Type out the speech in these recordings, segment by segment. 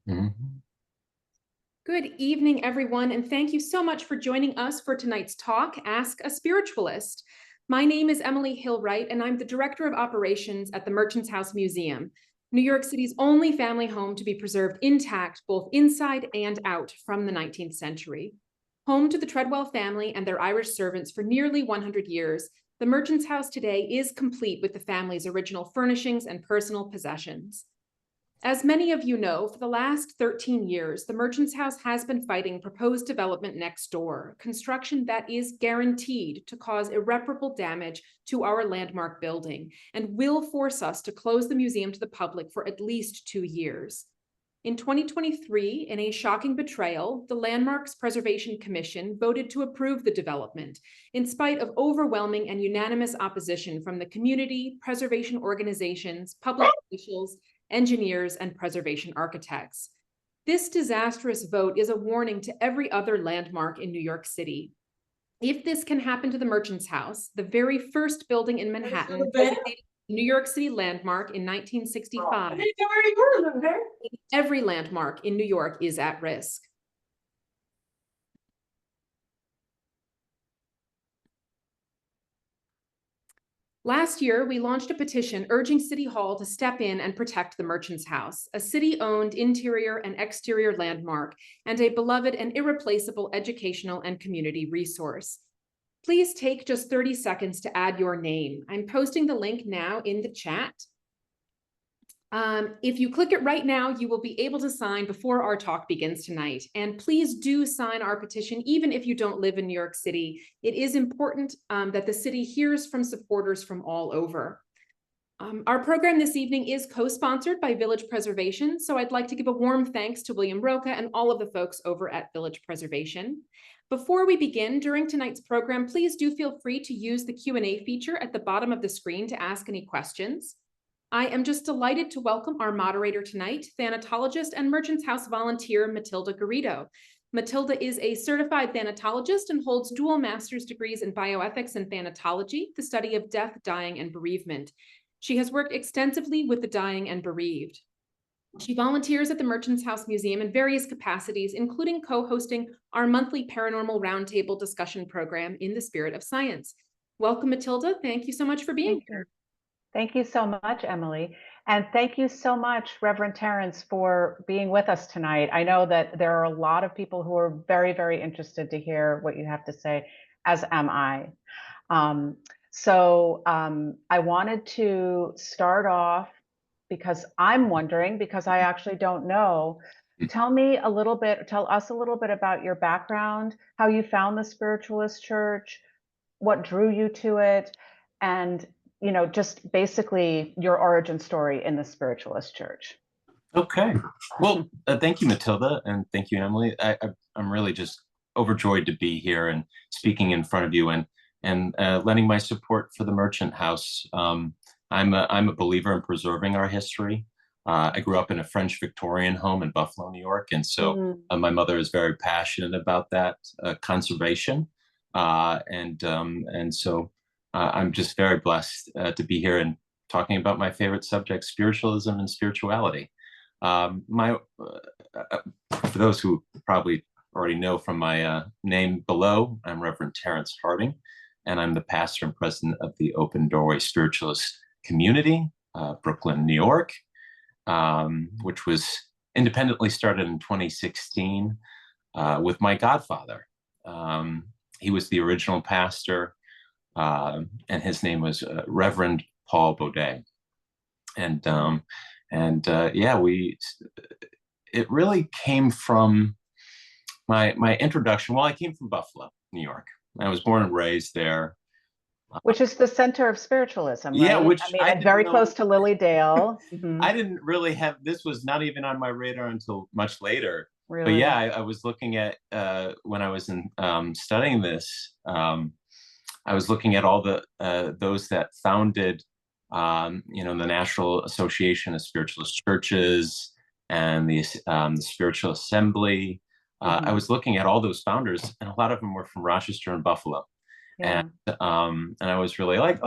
Mhm. Good evening, everyone, and thank you so much for joining us for tonight's talk, Ask a Spiritualist. My name is Emily Hillwright, and I'm the Director of Operations at the Merchants House Museum, New York City's only family home to be preserved intact both inside and out from the 19th century. Home to the Treadwell family and their Irish servants for nearly 100 years, the Merchants House today is complete with the family's original furnishings and personal possessions. As many of you know, for the last 13 years, the Merchants House has been fighting proposed development next door, construction that is guaranteed to cause irreparable damage to our landmark building and will force us to close the museum to the public for at least 2 years. In 2023, in a shocking betrayal, the Landmarks Preservation Commission voted to approve the development, in spite of overwhelming and unanimous opposition from the community, preservation organizations, public officials, engineers, and preservation architects. This disastrous vote is a warning to every other landmark in New York City. If this can happen to the Merchants House, the very first building in Manhattan, designated a New York City landmark in 1965, every landmark in New York is at risk. Last year, we launched a petition urging City Hall to step in and protect the Merchants House, a city-owned interior and exterior landmark, and a beloved and irreplaceable educational and community resource. Please take just 30 seconds to add your name. I'm posting the link now in the chat. If you click it right now, you will be able to sign before our talk begins tonight. And please do sign our petition, even if you don't live in New York City. It is important that the city hears from supporters from all over. Our program this evening is co-sponsored by Village Preservation, so I'd like to give a warm thanks to William Roca and all of the folks over at Village Preservation. Before we begin, during tonight's program, please do feel free to use the Q&A feature at the bottom of the screen to ask any questions. I am just delighted to welcome our moderator tonight, thanatologist and Merchants House volunteer, Matilda Garrido. Matilda is a certified thanatologist and holds dual master's degrees in bioethics and thanatology, the study of death, dying, and bereavement. She has worked extensively with the dying and bereaved. She volunteers at the Merchants House Museum in various capacities, including co-hosting our monthly paranormal roundtable discussion program, In the Spirit of Science. Welcome, Matilda. Thank you so much for being here. Thank you so much, Emily. And thank you so much, Reverend Terence, for being with us tonight. I know that there are a lot of people who are very, very interested to hear what you have to say, as am I. I wanted to start off because I'm wondering, because I actually don't know, tell us a little bit about your background, how you found the Spiritualist Church, what drew you to it, and just basically your origin story in the Spiritualist Church. Okay. Well, thank you, Matilda, and thank you, Emily. I'm really just overjoyed to be here and speaking in front of you and lending my support for the Merchant House. I'm a believer in preserving our history. I grew up in a French Victorian home in Buffalo, New York, and so my mother is very passionate about that conservation, and so I'm just very blessed to be here and talking about my favorite subject, spiritualism and spirituality. For those who probably already know from my name below, I'm Reverend Terence Harding, and I'm the pastor and president of the Open Doorway Spiritualist Community, Brooklyn, New York, which was independently started in 2016 with my godfather. He was the original pastor, and his name was Reverend Paul Baudet. It really came from my introduction. Well, I came from Buffalo, New York. I was born and raised there. Which is the center of spiritualism, right? Yeah, which I mean, very close to Lily Dale. I didn't really have, this was not even on my radar until much later. Really? But yeah, I was looking at, when I was studying this, I was looking at all those that founded, the National Association of Spiritualist Churches and the Spiritual Assembly. I was looking at all those founders, and a lot of them were from Rochester and Buffalo. Yeah. And I was really like,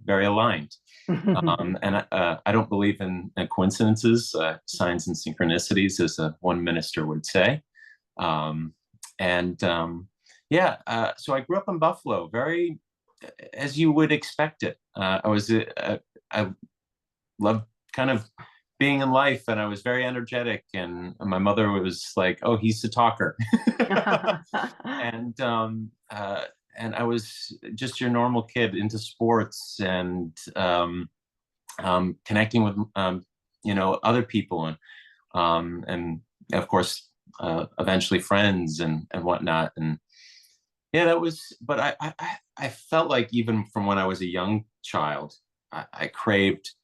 very aligned. And I don't believe in coincidences, signs and synchronicities, as one minister would say. So I grew up in Buffalo, very as you would expect it. I loved kind of being in life, and I was very energetic. And my mother was like, "Oh, he's the talker," and I was just your normal kid into sports and connecting with other people, and of course eventually friends and whatnot. And yeah, that was. But I felt like even from when I was a young child, I craved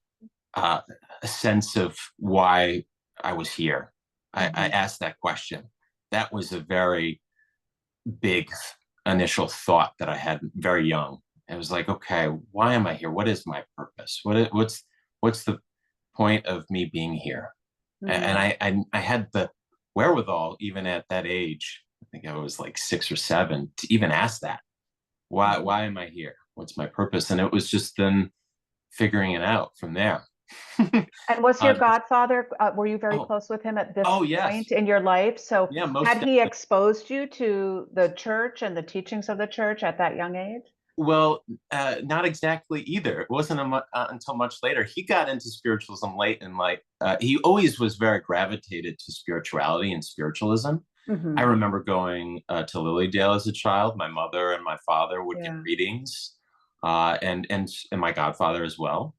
a sense of why I was here. I asked that question. That was a very big initial thought that I had very young. It was like, okay, why am I here? What is my purpose? What's the point of me being here? And I had the wherewithal, even at that age, I think I was like 6 or 7, to even ask that. Why am I here? What's my purpose? And it was just then figuring it out from there. And was your godfather, were you very close with him at this yes. point in your life? So yeah, had he exposed you to the church and the teachings of the church at that young age? Well, not exactly either. It wasn't until much later. He got into spiritualism late in life. He always was very gravitated to spirituality and spiritualism. I remember going to Lilydale as a child. My mother and my father would get readings, and my godfather as well.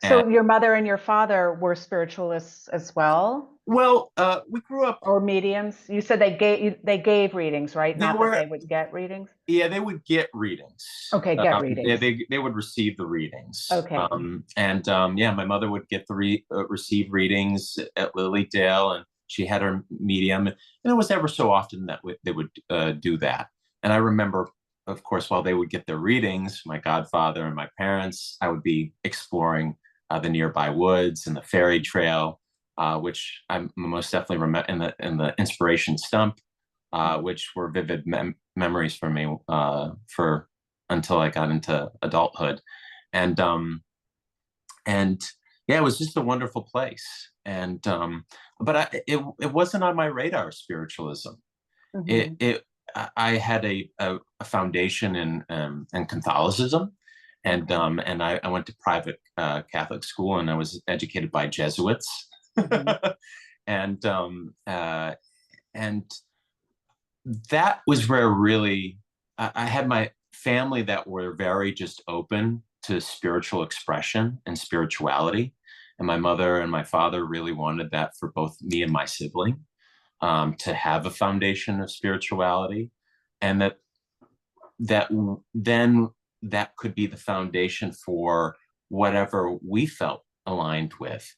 So your mother and your father were spiritualists as well? Well, we grew up. Or mediums? You said they gave readings, right? Not that they would get readings? Yeah, they would get readings. Okay, get readings. They would receive the readings. Okay. My mother would get receive readings at Lilydale, and she had her medium. And it was ever so often that they would do that. And I remember, of course, while they would get their readings, my godfather and my parents, I would be exploring the nearby woods and the fairy trail, which I most definitely remember, in the inspiration stump, which were vivid memories for me for until I got into adulthood. And yeah, it was just a wonderful place. And but it wasn't on my radar, spiritualism. I had a foundation in Catholicism, and I went to private Catholic school, and I was educated by Jesuits. And that was where really I had my family that were very just open to spiritual expression and spirituality. And my mother and my father really wanted that for both me and my sibling, to have a foundation of spirituality, and that could be the foundation for whatever we felt aligned with.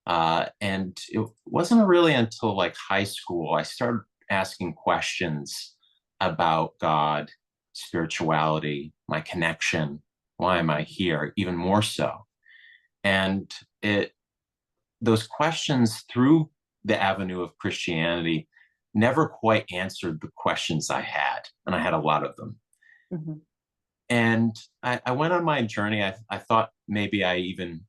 And it wasn't really until like high school I started asking questions about God, spirituality, my connection, why am I here, even more so. And those questions through the avenue of Christianity never quite answered the questions I had, and I had a lot of them. And I went on my journey. I thought maybe I even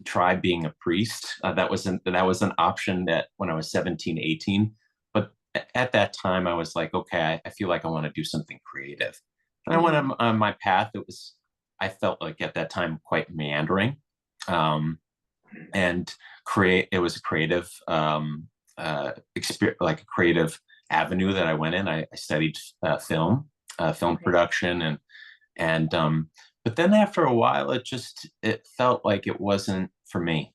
try being a priest. That was an option that when I was 17, 18. But at that time, I was like, okay, I feel like I want to do something creative. And I went on my path. I felt like at that time quite meandering, and it was a creative experience, like a creative avenue that I went in. I studied film production, and but then after a while, it felt like it wasn't for me.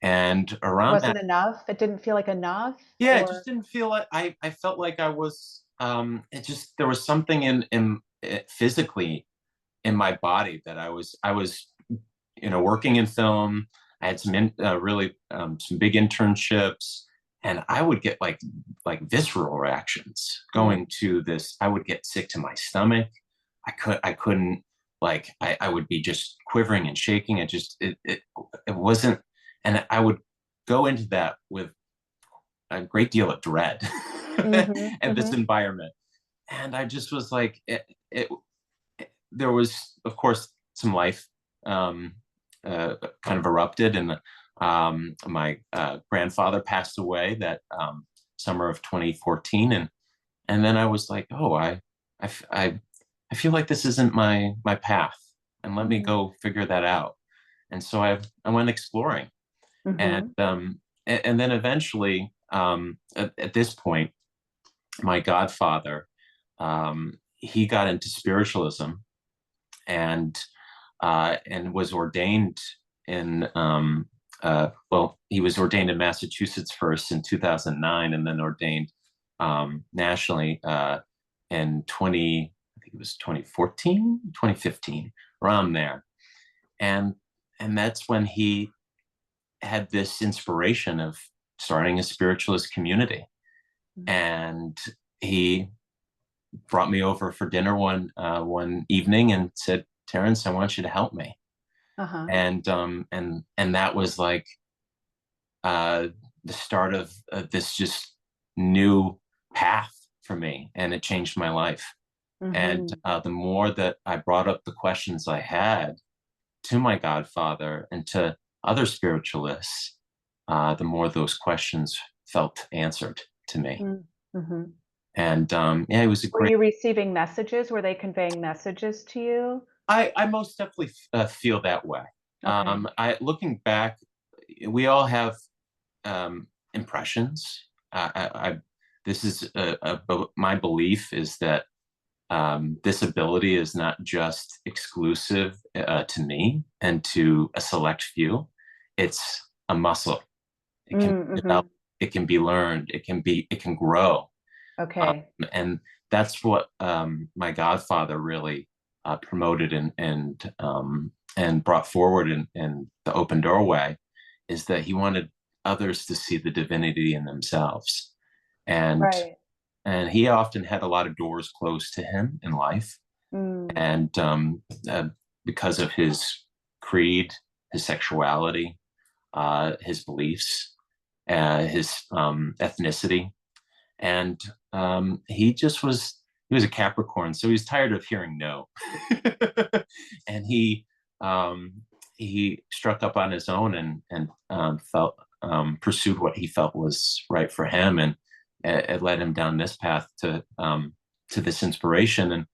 And around wasn't enough. It didn't feel like enough. Yeah, it just didn't feel like I felt like I was. There was something in physically in my body that I was working in film. I had some some big internships, and I would get like visceral reactions going to this. I would get sick to my stomach. I couldn't, like, I would be just quivering and shaking. It wasn't, and I would go into that with a great deal of dread and this environment. And I just was like, there was, of course, some life kind of erupted, and my grandfather passed away that summer of 2014, and then I was like, oh, I feel like this isn't my path, and let me go figure that out. And so I went exploring, and then eventually, at this point, my godfather, he got into spiritualism, and was ordained in he was ordained in Massachusetts first in 2009, and then ordained nationally in I think it was 2014, 2015, around there. And that's when he had this inspiration of starting a spiritualist community. And he brought me over for dinner one evening and said, Terence, I want you to help me. And that was like the start of this just new path for me, and it changed my life. And the more that I brought up the questions I had to my godfather and to other spiritualists, the more those questions felt answered to me. And yeah, it was a great. Were you receiving messages? Were they conveying messages to you? I most definitely feel that way. Okay. Looking back, we all have impressions. This is my belief is that this ability is not just exclusive to me and to a select few. It's a muscle. It can be developed, it can be learned, it can grow. Okay. And that's what my godfather really promoted and brought forward in the open doorway, is that he wanted others to see the divinity in themselves. And and he often had a lot of doors closed to him in life. And because of his creed, his sexuality, his beliefs, his ethnicity. And he was a Capricorn, so he was tired of hearing no. And he struck up on his own and pursued what he felt was right for him, and it led him down this path to this inspiration.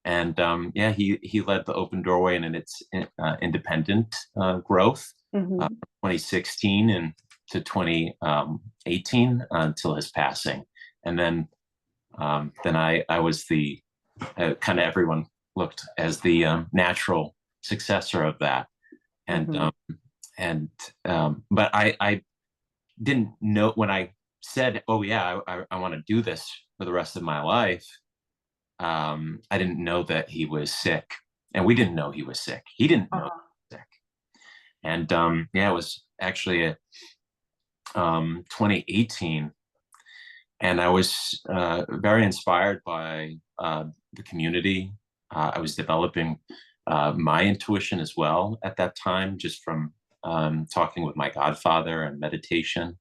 And yeah, he led the open doorway in its independent growth, 2016 and to 2018 until his passing. And then I was the kind of everyone looked as the natural successor of that. And but I didn't know when I said, oh yeah, I want to do this for the rest of my life. I didn't know that he was sick, and we didn't know he was sick. He didn't know he was sick. And yeah, it was actually 2018. And I was very inspired by the community. I was developing my intuition as well at that time, just from talking with my godfather and meditation.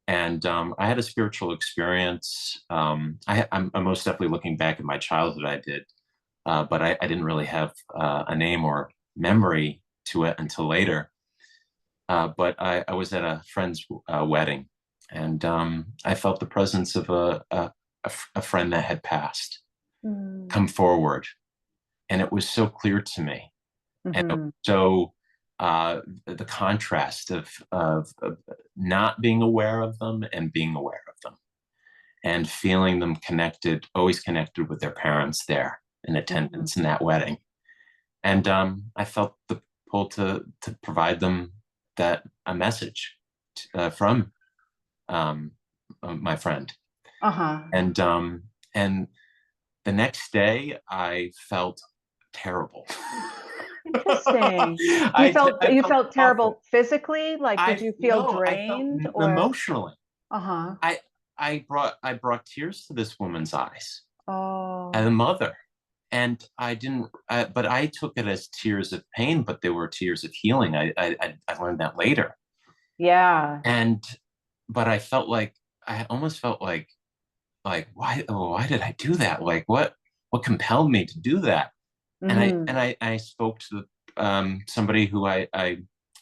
And I had a spiritual experience. I'm most definitely looking back at my childhood, I did, but I didn't really have a name or memory to it until later. But I was at a friend's wedding, and I felt the presence of a friend that had passed come forward. And it was so clear to me. And it was so the contrast of not being aware of them and being aware of them, and feeling them connected, always connected with their parents there in attendance in that wedding. And I felt the pull to provide them a message from my friend. And the next day I felt terrible. Interesting. You felt terrible awful. Physically? Like, did you feel drained? I felt emotionally. I brought tears to this woman's eyes. Oh. As a mother. And I didn't, but I took it as tears of pain, but they were tears of healing. I learned that later. Yeah. But I almost felt like why did I do that? Like, what compelled me to do that? And I spoke to somebody who I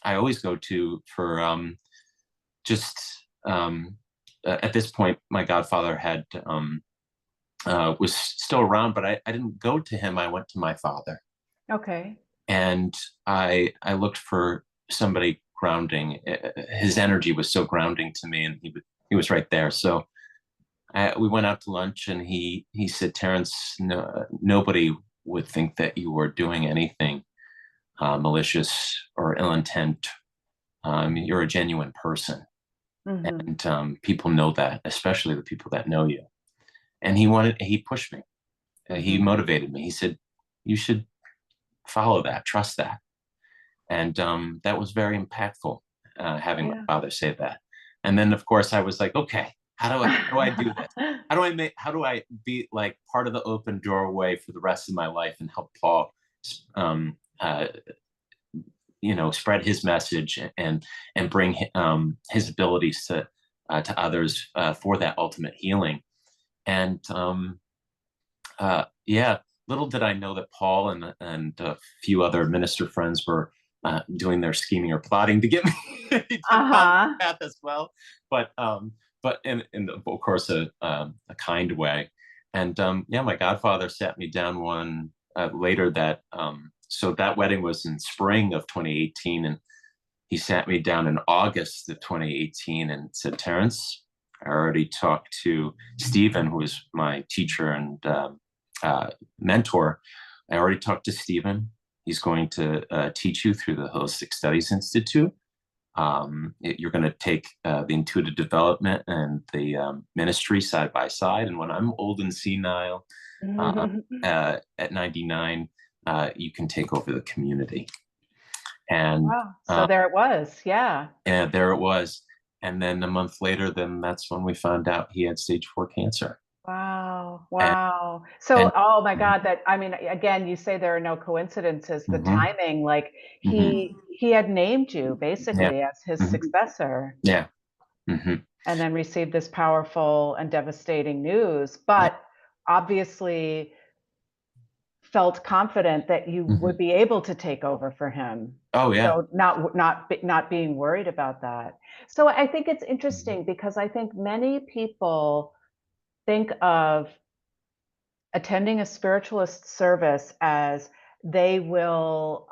always go to for just at this point, my godfather had was still around, but I didn't go to him. I went to my father, Okay. and I looked for somebody grounding. His energy was so grounding to me, and he was right there. So we went out to lunch, and he said, "Terence, no, nobody would think that you were doing anything malicious or ill intent. You're a genuine person, Mm-hmm. and people know that, especially the people that know you." And he pushed me. He Mm-hmm. motivated me. He said, "You should follow that, trust that." And that was very impactful, having my Yeah. father say that. And then, of course, I was like, okay, how do I do this? How do I be like part of the open doorway for the rest of my life and help Paul, um, uh, spread his message and bring his abilities to others for that ultimate healing. And yeah, little did I know that Paul and a few other minister friends were doing their scheming or plotting to get me down Uh-huh. that path as well. But in of course a kind way. And yeah, my godfather sat me down one later that so that wedding was in spring of 2018, and he sat me down in August of 2018 and said, "Terence, I already talked to Stephen, who was my teacher and mentor. I already talked to Stephen. He's going to teach you through the Holistic Studies Institute. You're going to take the intuitive development and the ministry side by side. And when I'm old and senile at 99, you can take over the community." And Wow. So there it was. Yeah. and there it was. And then a month later, then that's when we found out he had stage 4 cancer. Wow. And, Wow. and So, oh my God, that I mean, again, you say there are no coincidences. The mhm, timing, like mhm, he had named you yeah, basically as his mhm, successor, yeah, mhm, and then received this powerful and devastating news, yeah, but obviously felt confident that you would mhm. be able to take over for him. Oh yeah. So not being worried about that. So I think it's Mhm, interesting because I think many people think of attending a spiritualist service as they will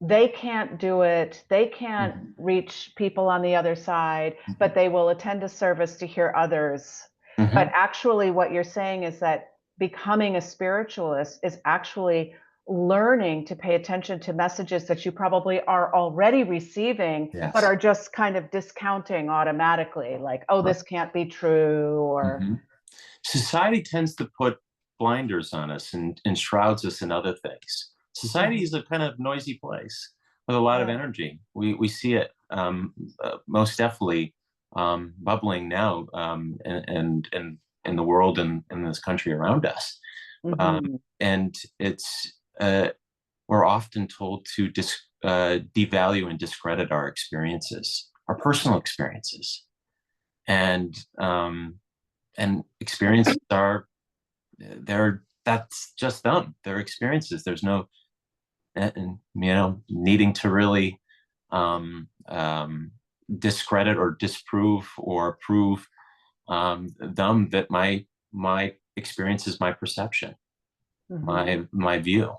they can't do it, they can't mhm, reach people on the other side, but they will attend a service to hear others. But mhm, actually what you're saying is that becoming a spiritualist is actually learning to pay attention to messages that you probably are already receiving but yes. are just kind of discounting automatically, like, oh, Right. this can't be true, or Mhm. Society tends to put blinders on us and shrouds us in other things. Society Mhm. is a kind of noisy place with a lot of Yeah. energy. We see it most definitely bubbling now and in the world and in this country around us. Mhm. And it's we're often told to devalue and discredit our experiences, our personal experiences, and experiences are that's just them. They're experiences. There's no needing to really um, um, discredit or disprove or prove them that my experience is my perception, Mhm. my view.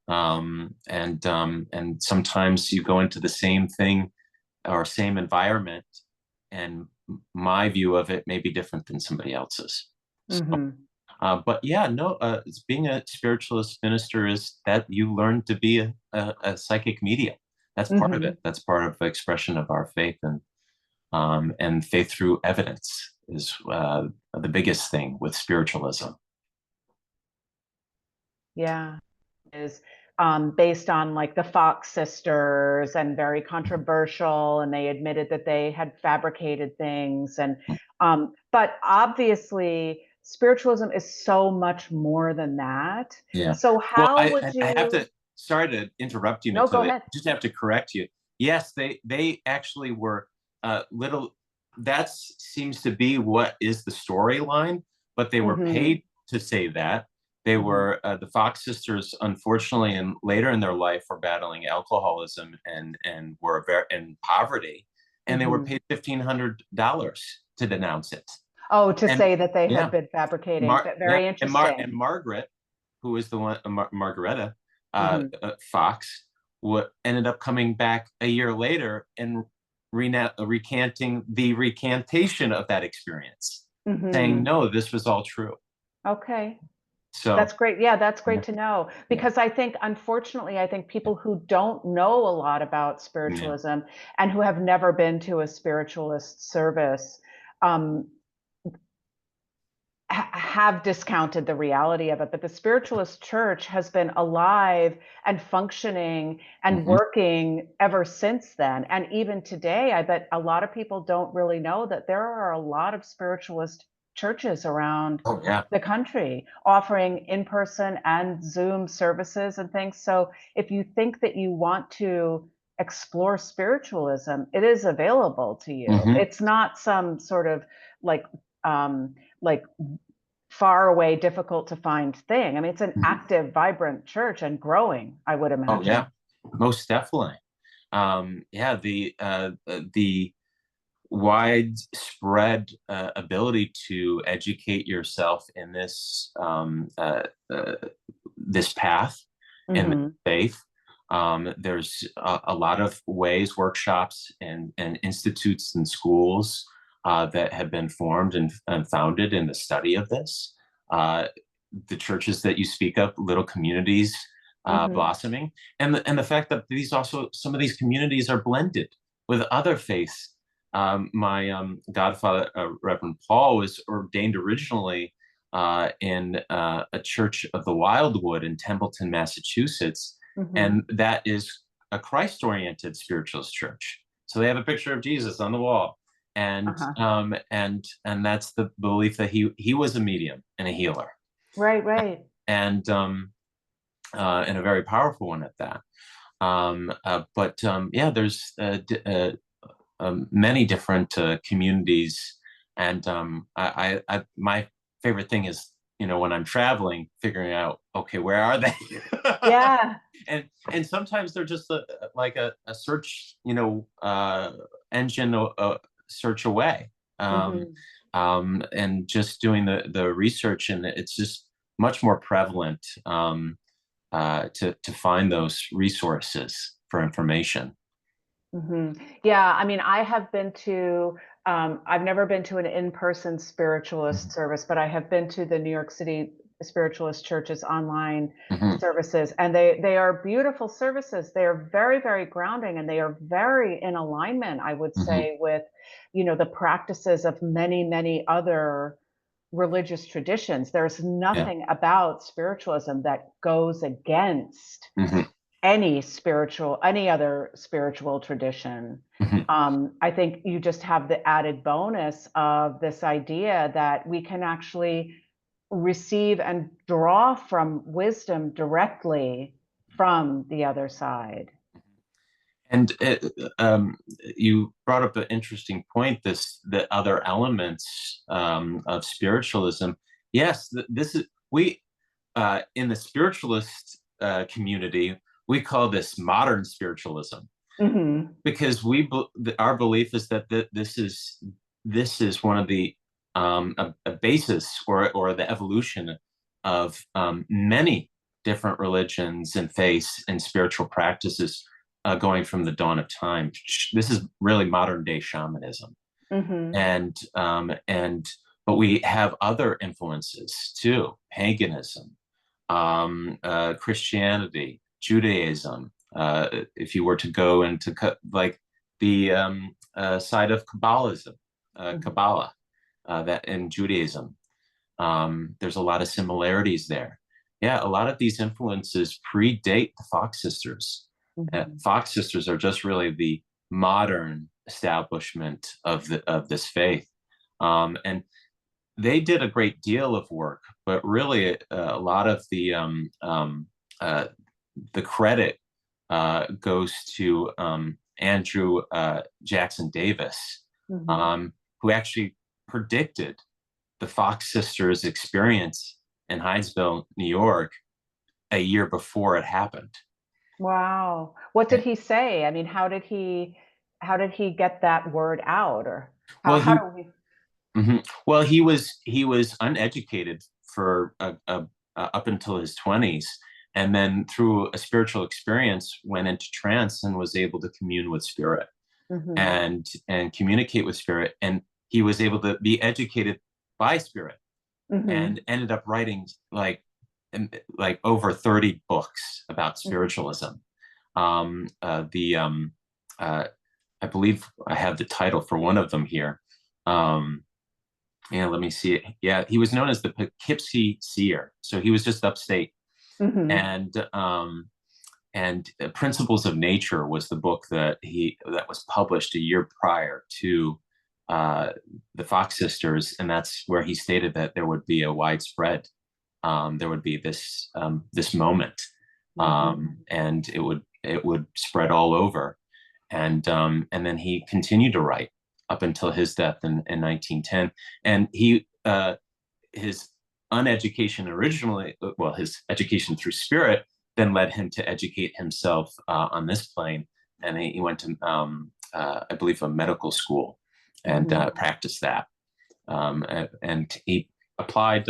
And sometimes you go into the same thing or same environment, and my view of it may be different than somebody else's. Mhm. But yeah, no, being a spiritualist minister is that you learn to be a psychic medium. That's part of it. Mhm. That's part of the expression of our faith, and faith through evidence is the biggest thing with spiritualism. Yeah. Is based on like the Fox sisters and very controversial, and they admitted that they had fabricated things. And but obviously, spiritualism is so much more than that. Yeah. So Well, how would I have you? to. Sorry to interrupt you, No, go Matilda. I ahead. just have to correct you. Yes, they actually were little. That seems to be what is the storyline, but they were Hmm. paid to say that, They were the Fox sisters, unfortunately, and later in their life, were battling alcoholism and were very in poverty, and they were paid $1,500 to denounce it. Oh, to And say that they had yeah, been fabricating. Very interesting. and Margaret, who is the one, Margaretta Fox, ended up coming back a year later and recanting the recantation of that experience, saying, no, this was all true. Okay. So that's great. Yeah, that's great to know, because I think, unfortunately, I think people who don't know a lot about spiritualism and who have never been to a spiritualist service have discounted the reality of it. But the spiritualist church has been alive and functioning and working ever since then. And even today, I bet a lot of people don't really know that there are a lot of spiritualist churches around the country offering in-person and Zoom services and things. So if you think that you want to explore spiritualism, it is available to you. It's not some sort of like far away, difficult to find thing. I mean, it's an active, vibrant church and growing, I would imagine. Oh yeah, most definitely. The widespread ability to educate yourself in this this path and faith. There's a lot of ways, workshops and institutes and schools that have been formed and founded in the study of this. The churches that you speak of, little communities blossoming, and the fact that some of these communities are blended with other faiths. My godfather, Reverend Paul, was ordained originally in a church of the Wildwood in Templeton, Massachusetts, and that is a Christ-oriented spiritualist church. So they have a picture of Jesus on the wall, and that's the belief that he was a medium and a healer. Right. And a very powerful one at that. There's many different communities, and my favorite thing is, when I'm traveling, figuring out, okay, where are they? And sometimes they're just like a search, engine search away, and just doing the research, and it's just much more prevalent to find those resources for information. Yeah, I mean, I have been to, I've never been to an in-person spiritualist service, but I have been to the New York City Spiritualist Church's online services, and they are beautiful services. They are very, very grounding, and they are very in alignment, I would say, with, the practices of many, many other religious traditions. There's nothing about spiritualism that goes against any other spiritual tradition. I think you just have the added bonus of this idea that we can actually receive and draw from wisdom directly from the other side. And you brought up an interesting point, the other elements of spiritualism. Yes, this is, in the spiritualist community, we call this modern spiritualism, because our belief is that this is one of the a basis or the evolution of many different religions and faiths and spiritual practices going from the dawn of time. This is really modern day shamanism, but we have other influences too: paganism, Christianity, Judaism. If you were to go into like the side of Kabbalism, Kabbalah, that in Judaism, there's a lot of similarities there. Yeah, a lot of these influences predate the Fox sisters. Fox sisters are just really the modern establishment of this faith, and they did a great deal of work, but really a lot of the credit goes to Andrew Jackson Davis, who actually predicted the Fox sisters' experience in Hyattsville, New York, a year before it happened. Wow. What did he say? I mean, how did he get that word out, or Well, how he do we? well he was uneducated for up until his 20s, and then through a spiritual experience went into trance and was able to commune with spirit Mhm. and communicate with spirit, and he was able to be educated by spirit Mhm. and ended up writing like over 30 books about Mhm. spiritualism. The uh, I believe I have the title for one of them here. Um, yeah, let me see it. Yeah, he was known as the Poughkeepsie Seer. So he was just upstate. Mhm. And Principles of Nature was the book that was published a year prior to uh, the Fox sisters, and that's where he stated that there would be a widespread, there would be this moment, Mhm. and it would spread all over, and then he continued to write up until his death in 1910, and his uneducation originally, well, his education through spirit then led him to educate himself on this plane. And he went to, I believe, a medical school and Mhm. practiced that. And he applied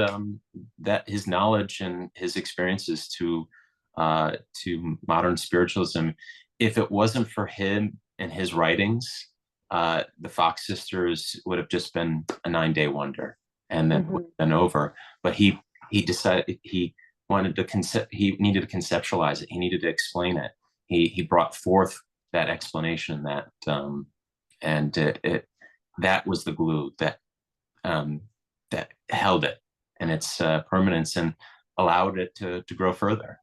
that his knowledge and his experiences to modern spiritualism. If it wasn't for him and his writings, the Fox sisters would have just been a 9-day wonder, and then would Mhm. have been over. But he decided he needed to conceptualize it. He needed to explain it. He brought forth that explanation and that was the glue um, that held it and its permanence and allowed it to grow further.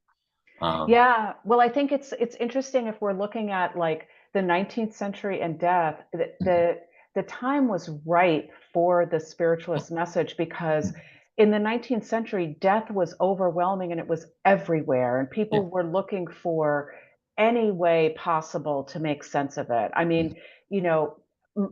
Yeah, well, I think it's interesting if we're looking at like the 19th century and death, the time was ripe for the spiritualist message because in the 19th century, death was overwhelming and it was everywhere, and Yeah. people were looking for any way possible to make sense of it. I mean, you know,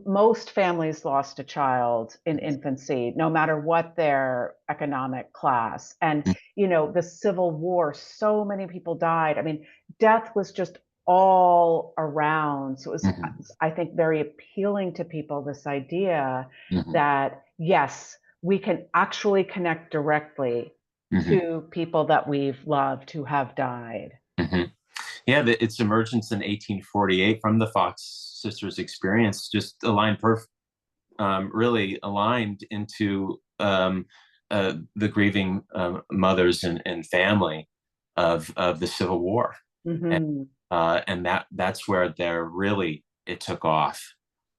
most families lost a child in infancy, no matter what their economic class. And the Civil War, so many people died. I mean, death was just all around. So it was, Mhm. I think, very appealing to people, this idea Mhm. that, yes, we can actually connect directly Mhm. to people that we've loved who have died. Mhm. Yeah, its emergence in 1848 from the Fox sisters' experience just really aligned into the grieving mothers and family of the Civil War, and, Hmm. and that's where it took off,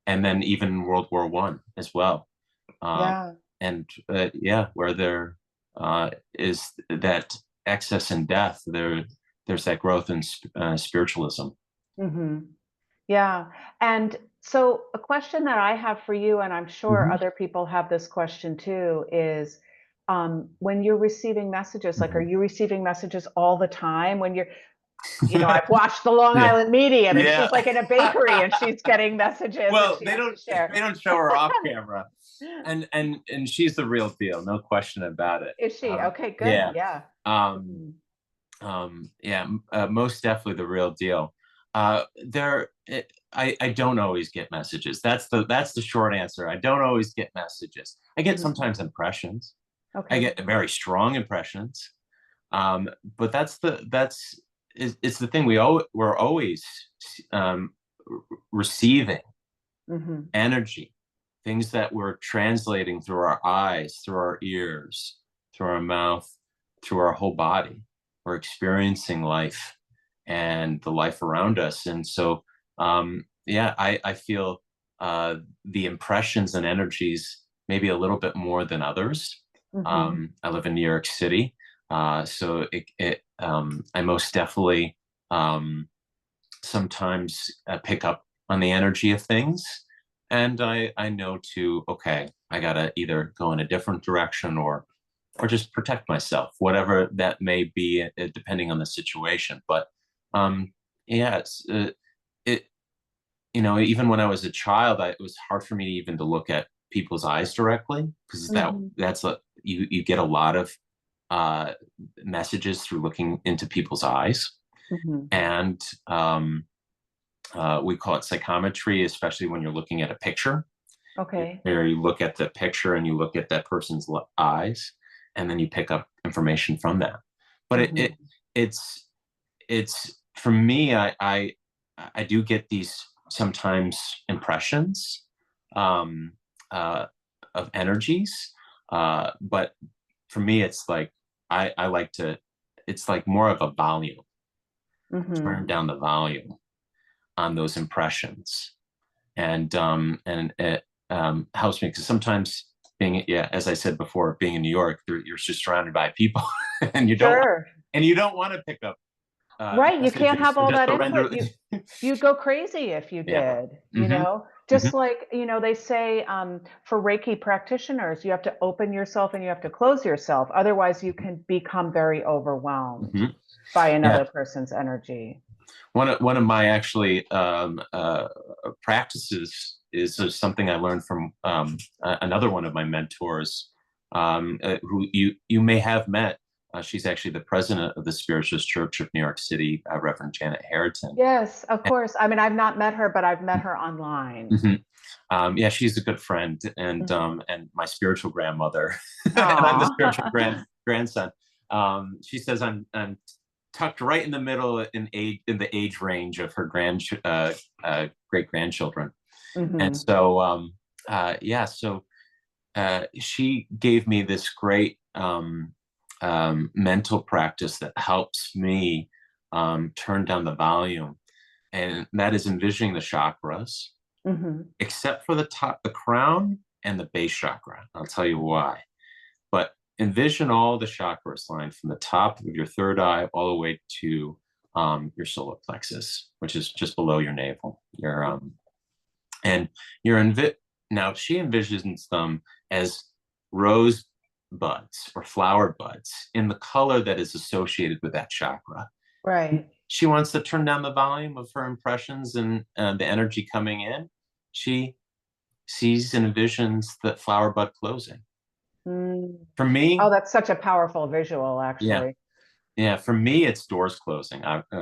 and then even World War I as well, um, Yeah. and yeah, where there is that excess in death, there's that growth in spiritualism. Hmm. Yeah. And so, a question that I have for you, and I'm sure Mhm. other people have this question too, is when you're receiving messages, like, are Mhm. you receiving messages all the time when I've watched the Long Yeah, Island Medium and yeah. she's like in a bakery and she's getting messages and Well, she they has don't to share. they don't show her off camera, and she's the real deal, no question about it. Is she? Okay, good. Yeah, Yeah. um, Mhm. yeah, most definitely the real deal. I don't always get messages. That's the short answer. I don't always get messages. I get Mhm. sometimes impressions. I Okay. get very strong impressions. But it's the thing we're always um, receiving Hmm. energy, things that we're translating through our eyes, through our ears, through our mouth, through our whole body. We're experiencing life and the life around us. And so, yeah, I feel the impressions and energies maybe a little bit more than others. Hmm. I live in New York City, so I most definitely sometimes pick up on the energy of things, and I know okay, I gotta either go in a different direction or just protect myself, whatever that may be, depending on the situation. But yeah, it even when I was a child, it was hard for me even to look at people's eyes directly, because Hmm. that's you get a lot of messages through looking into people's eyes. And we call it psychometry, especially when you're looking at a picture. Okay. Where you look at the picture and you look at that person's eyes, and then you pick up information from that. But it's for me, I do get these sometimes impressions of energies, but for me, it's like I like to. It's like more of a volume. Turn down the volume on those impressions, and it helps me, because sometimes being, as I said before, being in New York, you're just surrounded by people, and you don't want to pick up. Right, you can't have all that input. You'd go crazy if you did, you know? Just like, you know, they say for Reiki practitioners, you have to open yourself and you have to close yourself. Otherwise, you can become very overwhelmed by another person's energy. One of my actually practices is something I learned from another one of my mentors, who you may have met. She's actually the president of the Spiritualist Church of New York City, Reverend Janet Harrington. Yes, of course. I mean, I've not met her, but I've met her online. Yeah, she's a good friend, and my spiritual grandmother, and I'm the spiritual grandson. She says I'm tucked right in the middle in the age range of her great grandchildren, and so she gave me this great mental practice that helps me turn down the volume, and that is envisioning the chakras, except for the crown and the base chakra. I'll tell you why. But envision all the chakras lined from the top of your third eye all the way to your solar plexus, which is just below your navel. Now she envisions them as rose buds or flower buds in the color that is associated with that chakra. Right. She wants to turn down the volume of her impressions and the energy coming in. She sees and envisions that flower bud closing. For me, oh, that's such a powerful visual, actually. Yeah. For me, it's doors closing.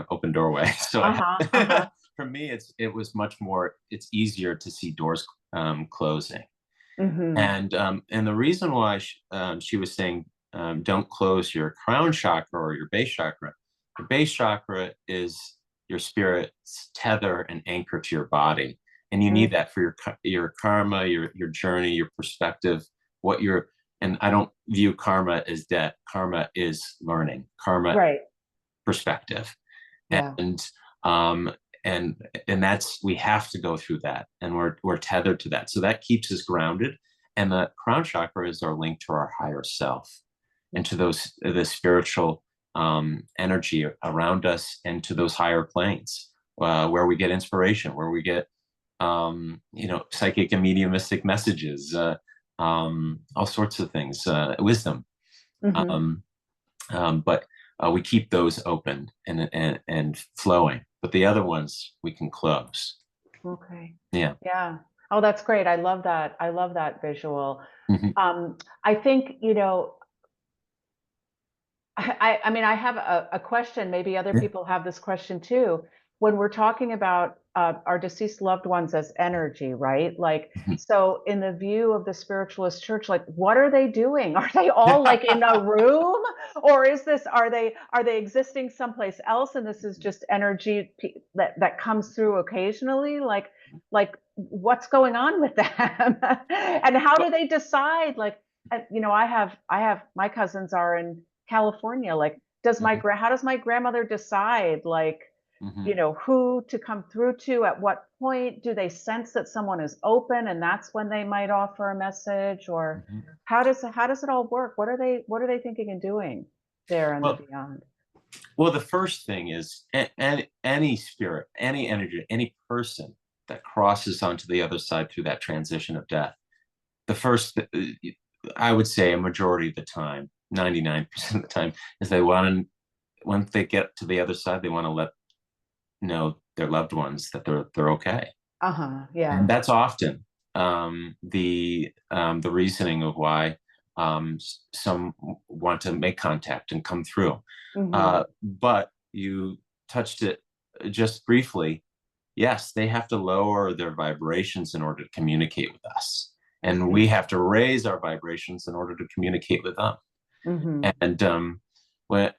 Open doorway. So for me, it's easier to see doors closing. And the reason why she was saying don't close your crown chakra or your base chakra. Your base chakra is your spirit's tether and anchor to your body, and you need that for your karma, your journey, your perspective, and I don't view karma as debt. Karma is learning. Karma, perspective, and that's, we have to go through that, and we're tethered to that. So that keeps us grounded. And the crown chakra is our link to our higher self, and to the spiritual energy around us, and to those higher planes where we get inspiration, where we get psychic and mediumistic messages, all sorts of things, wisdom. But we keep those open and flowing. But the other ones we can close. Okay. Yeah. Yeah. Oh, that's great. I love that. I love that visual. I think, I mean, I have a question. Maybe other people have this question too. When we're talking about our deceased loved ones as energy, right? Like, so in the view of the Spiritualist Church, like, what are they doing? Are they all like in a room, or are they existing someplace else, and this is just energy that comes through occasionally? Like what's going on with them? And how do they decide? Like, I have my cousins are in California. Like, how does my grandmother decide, like, who to come through to at what point? Do they sense that someone is open and that's when they might offer a message? Or how does it all work? What are they thinking and doing there and the beyond? Well, the first thing is any spirit, any energy, any person that crosses onto the other side through that transition of death, the first, I would say a majority of the time, 99% of the time, is once they get to the other side, they want to let know their loved ones that they're okay. Yeah. And that's often the reasoning of why Some want to make contact and come through. Mm-hmm. But you touched it just briefly. Yes, they have to lower their vibrations in order to communicate with us. And we have to raise our vibrations in order to communicate with them. Mm-hmm. And when,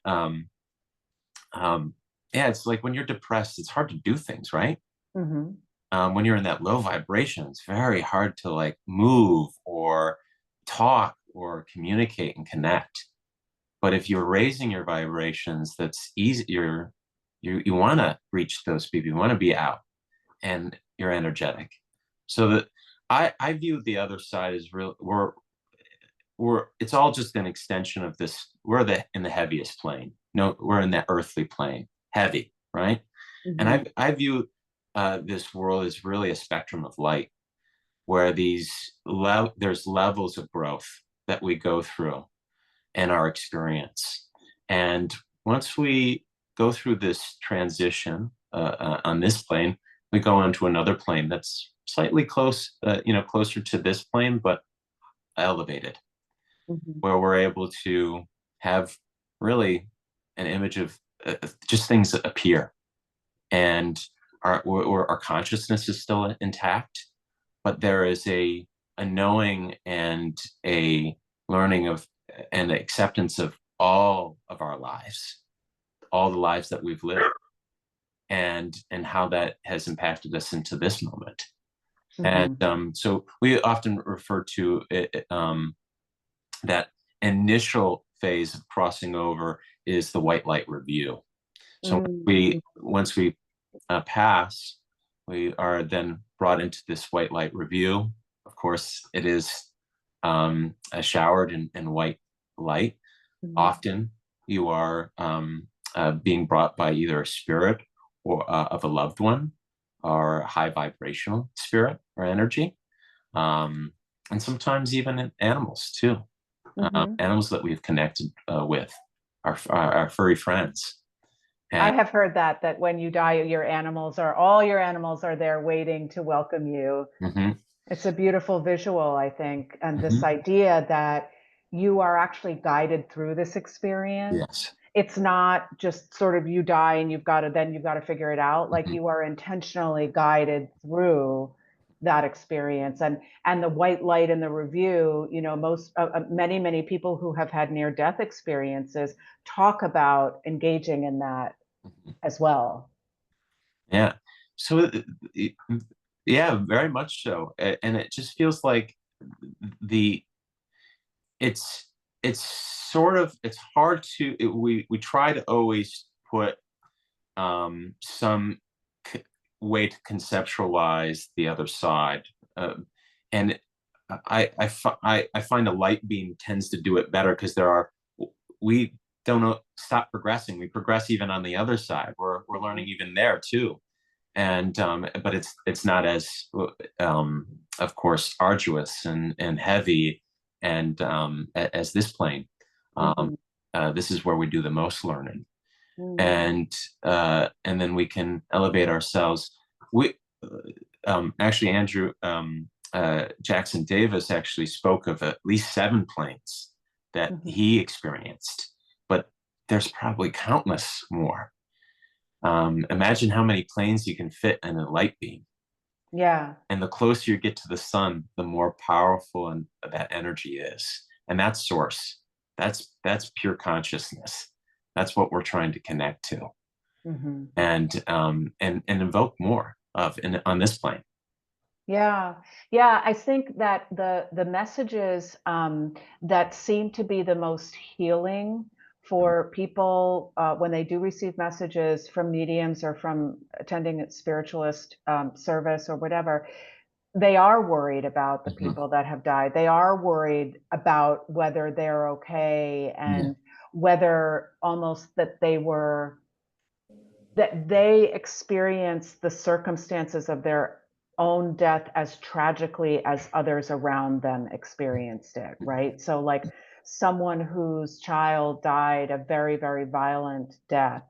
yeah, it's like when you're depressed, it's hard to do things, right? Mm-hmm. When you're in that low vibration, it's very hard to like move or talk or communicate and connect. But if you're raising your vibrations, that's easy. You want to reach those people. You want to be out, and you're energetic. So that I view the other side as real. We're it's all just an extension of this. We're in the heaviest plane. No, we're in that earthly plane, heavy, right? And Mm-hmm. I view this world as really a spectrum of light, where there's levels of growth that we go through in our experience. And once we go through this transition on this plane, we go onto another plane that's slightly closer to this plane, but elevated, Mm-hmm. where we're able to have really an image of just things that appear, and our consciousness is still intact, but there is a knowing and a learning of and acceptance of all of our lives, all the lives that we've lived, and how that has impacted us into this moment. And Mm-hmm. so we often refer to it, that initial phase of crossing over is the white light review. So Mm-hmm. once we pass, we are then brought into this white light review. Of course, it is showered in white light. Mm-hmm. Often you are being brought by either a spirit or of a loved one, or a high vibrational spirit or energy, and sometimes even animals too, Mm-hmm. animals that we've connected with, our furry friends. I And have heard that when you die, all your animals are there waiting to welcome you. mhm, It's a beautiful visual, I think, and this mhm, idea that you are actually guided through this experience. yes, It's not just sort of you die and you've got to figure it out. Like mhm, you are intentionally guided through that experience. And the white light in the review, many people who have had near death experiences talk about engaging in that mhm. as well. Yeah. So, yeah, very much so. And it just feels like the it's it's it's hard to we try to always put some c- way to conceptualize the other side, and I find a light beam tends to do it better, because we don't stop progressing. We progress even on the other side. We're learning even there too, and but it's not as of course arduous and heavy and as this plane. Um, Mm-hmm. this is where we do the most learning, Mm-hmm. and then we can elevate ourselves. We actually Andrew Jackson Davis actually spoke of at least 7 planes that Mm-hmm. he experienced, but there's probably countless more. Imagine how many planes you can fit in a light beam. Yeah. And the closer you get to the sun, the more powerful and that energy is. And that's source. That's pure consciousness. That's what we're trying to connect to, Mm-hmm. and invoke more of on this plane. Yeah, yeah. I think that the messages that seem to be the most healing for people when they do receive messages from mediums or from attending a spiritualist service or whatever, they are worried about the Mhm. people that have died. They are worried about whether they're okay Yeah. and whether almost that they experience the circumstances of their own death as tragically as others around them experienced it, right? So, like someone whose child died a very, very violent death,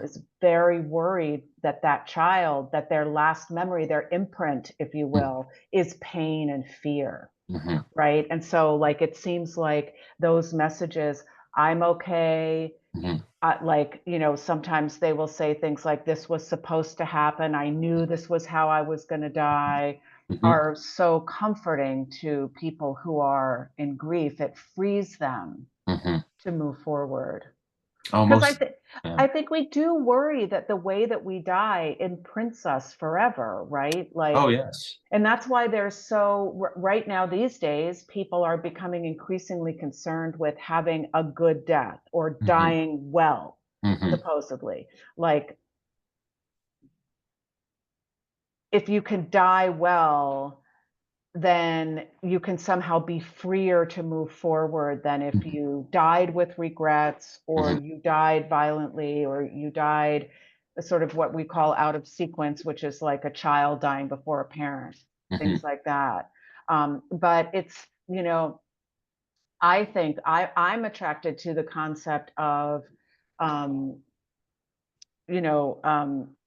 is very worried that that child, that their last memory, their imprint, if you will, is pain and fear. Mm-hmm. right? And so like it seems like those messages, I'm okay, Mm-hmm. like, you know, sometimes they will say things like, this was supposed to happen, I knew this was how I was going to die, Mm-hmm. are so comforting to people who are in grief. It frees them Mm-hmm. to move forward. Because Almost. Yeah. I think we do worry that the way that we die imprints us forever, right? Oh, Like, yes. and that's why there's so right now these days, people are becoming increasingly concerned with having a good death or Mm-hmm. dying well, Mm-hmm. supposedly. Like, if you can die well, then you can somehow be freer to move forward than if you died with regrets, or Mm-hmm. you died violently, or you died sort of what we call out of sequence, which is like a child dying before a parent, Mm-hmm. things like that. But it's, you know, I think I'm attracted to the concept of, um, you know,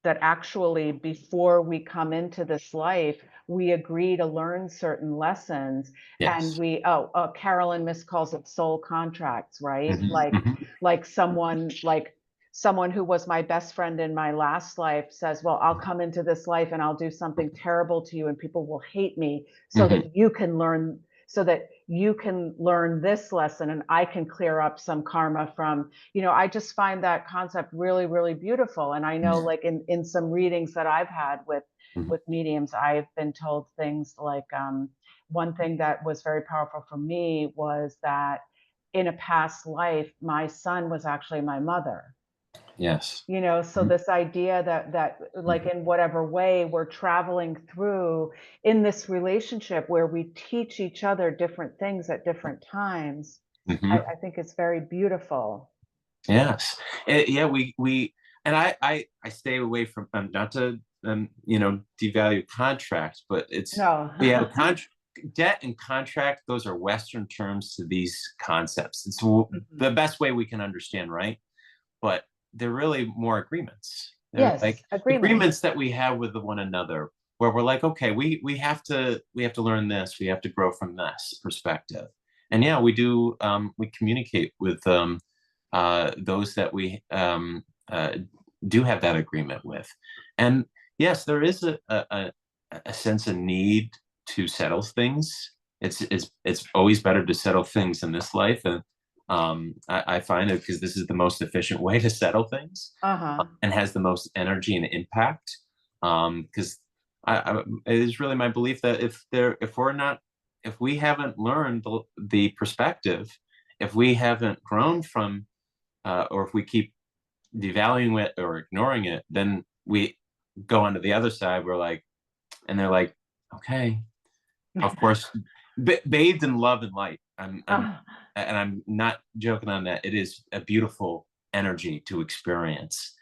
that actually before we come into this life, we agree to learn certain lessons, and Yes. we, Carolyn Miss calls it soul contracts, right? Mm-hmm. Mm-hmm. Like someone who was my best friend in my last life says, well, I'll come into this life and I'll do something terrible to you and people will hate me so Mm-hmm. that you can learn, so that you can learn this lesson and I can clear up some karma from, you know, I just find that concept really, really beautiful. And I know, like in some readings that I've had Mm-hmm. with mediums, I've been told things like, one thing that was very powerful for me was that in a past life, my son was actually my mother. Yes. You know, so this idea that like Mm-hmm. in whatever way we're traveling through in this relationship where we teach each other different things at different times, Mm-hmm. I think it's very beautiful. Yes. Yeah, and I stay away from, not to devalue contract, but No. yeah, debt and contract, those are Western terms to these concepts. It's Mhm. the best way we can understand, right? But they're really more agreements. They're like Yes, agreements. agreements that we have with one another, where we're like, okay, we have to learn this, we have to grow from this perspective. And yeah, we do, we communicate with those that we do have that agreement with. And yes, there is a sense of need to settle things. It's always better to settle things in this life, and I find it because this is the most efficient way to settle things, Uh-huh. and has the most energy and impact. Because it is really my belief that if we haven't learned the perspective, if we haven't grown from, or if we keep devaluing it or ignoring it, then we go onto the other side. We're like, and they're like, okay, of course, bathed in love and light. Ah, And I'm not joking on that. It is a beautiful energy to experience,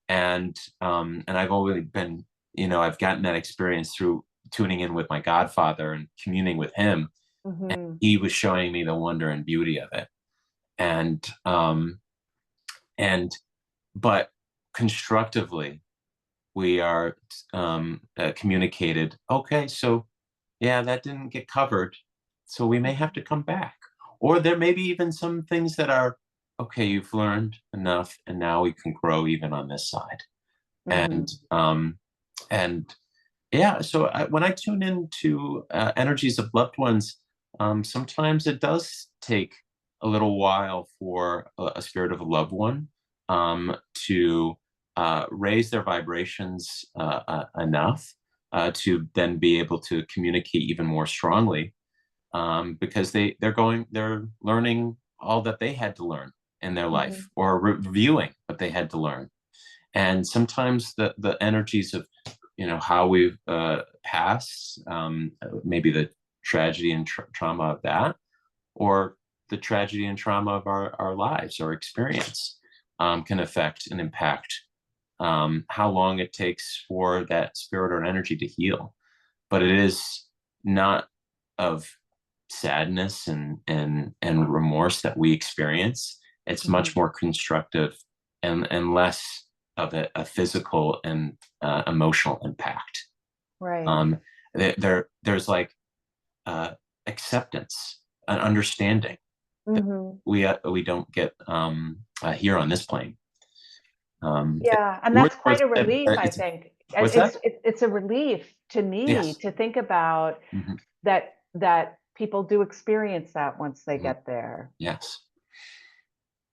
and I've always been, I've gotten that experience through tuning in with my godfather and communing with him. And mhm, he was showing me the wonder and beauty of it, and and but constructively we are communicated. Okay, so yeah, that didn't get covered, so we may have to come back, or there may be even some things that are okay. You've learned enough, and now we can grow even on this side. And mhm, and yeah, so when I tune into energies of loved ones, sometimes it does take a little while for a spirit of a loved one to raise their vibrations enough to then be able to communicate even more strongly, because they're learning all that they had to learn in their life, mhm, or reviewing what they had to learn. And sometimes the energies of how we've passed, maybe the tragedy and trauma of that, or the tragedy and trauma of our lives or experience, can affect and impact how long it takes for that spirit or energy to heal. But it is not of sadness and remorse that we experience. It's much mhm. more constructive, and less of a physical and emotional impact. Right. Um, there's like acceptance, an understanding that Mhm. we don't get here on this plane. Yeah, and that's Wordsworth quite a said, relief, I think. what's that? It's a relief to me Yes. to think about Mhm. that people do experience that once they Mhm. get there, Yes.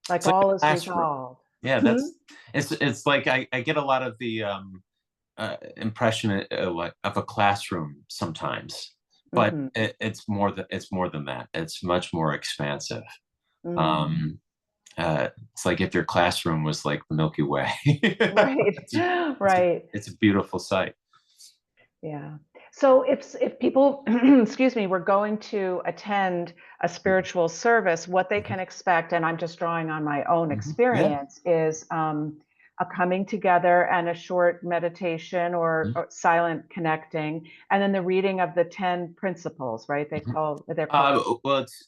like It's like a all is classroom. resolved. Yeah, Hmm? it's like I get a lot of the impression like of a classroom sometimes, but Hmm. it's more than that. It's much more expansive. Mm. Um, it's like if your classroom was like the Milky Way. Right, right. It's a beautiful sight. Yeah. So if people, excuse me, were going to attend a spiritual service, what they Mhm. can expect, and I'm just drawing on my own Mhm. Yeah. experience, is a coming together and a short meditation Mhm. or silent connecting, and then the reading of the 10 principles, right? Mhm. They're called. Well, it's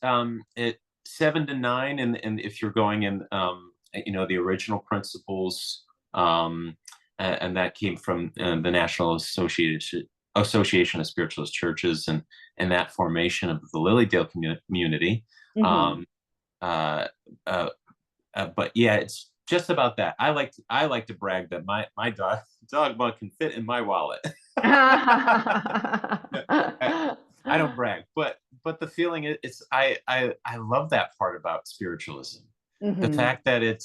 it 7 to 9, and if you're going in, the original principles, and that came from the National Association of Spiritualist Churches, and that formation of the Lilydale community. Hmm. Um, uh, uh, but yeah, it's just about that. I like to brag that my dog bug can fit in my wallet. I, I don't brag, but the feeling it's I love that part about spiritualism. The Hmm. fact that it